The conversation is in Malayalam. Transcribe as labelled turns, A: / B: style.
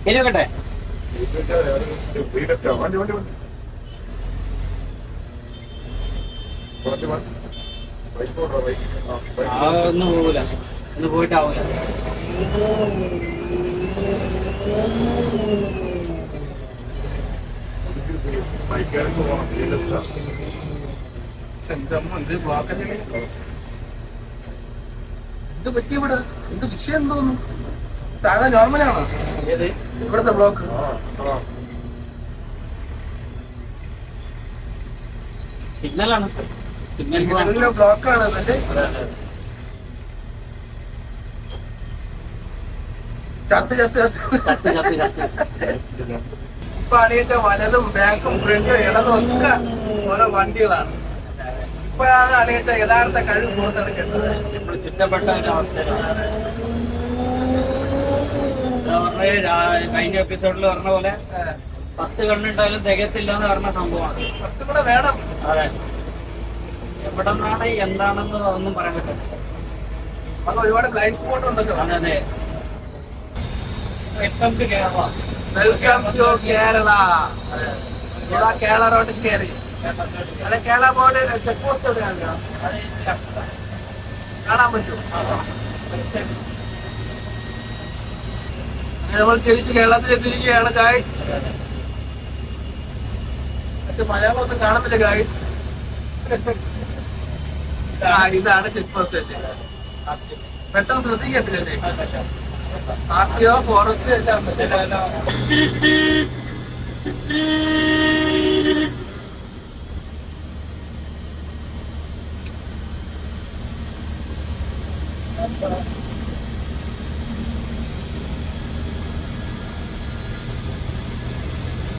A: ഇനിയൊക്കെ ഒന്നും പോകൂല, ഒന്ന് പോയിട്ടാവൂല.
B: ഇത് പറ്റി ഇവിടെ എന്ത് വിഷയം എന്തോന്നു? സാധാ നോർമലാണോ ഇവിടുത്തെ ബ്ലോക്ക്?
A: സിഗ്നലാണ്, സിഗ്നൽ
B: ബ്ലോക്കാണ് അതിന്റെ. ചത്ത് ചത്ത് ചത്ത് ഇപ്പൊ അണിയിച്ച വലതും ബാക്കും ഫ്രണ്ടും ഇടതും ഒക്കെ ഓരോ വണ്ടികളാണ്. ഇപ്പോഴാണ് അണിയിച്ച യഥാർത്ഥ കഴിവ് പുറത്തെടുക്കേണ്ടത്.
A: ഇപ്പോൾ ചുറ്റപ്പെട്ട ഒരു അവസ്ഥയിലാണ്. കഴിഞ്ഞ എപ്പിസോഡിൽ പറഞ്ഞ പോലെ 10 കണ്ണുണ്ടായാലും തികയത്തില്ല എന്ന് പറഞ്ഞ സംഭവമാണ്.
B: കുറച്ചും കൂടെ വേണം.
A: അതെ, എവിടെ നിന്നാണ് എന്താണെന്ന് ഒന്നും പറയാൻ പറ്റില്ല.
B: അത് ഒരുപാട് ബ്ലൈൻഡ് സ്പോട്ട് ഉണ്ടല്ലോ.
A: അതെ അതെ. Welcome to Kerala.
B: Welcome to Kerala. Kerala റോഡിൽ കയറി അല്ലെ? കേരള ബോർഡ് ചെക്ക് പോസ്റ്റ് എവിടെയാണ് കാണാൻ പറ്റും. നമ്മൾ തിരിച്ച് കേരളത്തിൽ എത്തിയിരിക്കുകയാണ് ഗായ്സ്. മലയാളം ഒന്നും കാണുന്നില്ല ഗായ്സ്. ഇതാണ് ചെക്ക് പോസ്റ്റ്. പെട്ടെന്ന് ശ്രദ്ധിക്കത്തില്ലേ? ആർട്ടിയോ ഫോറസ്റ്റ് എല്ലാം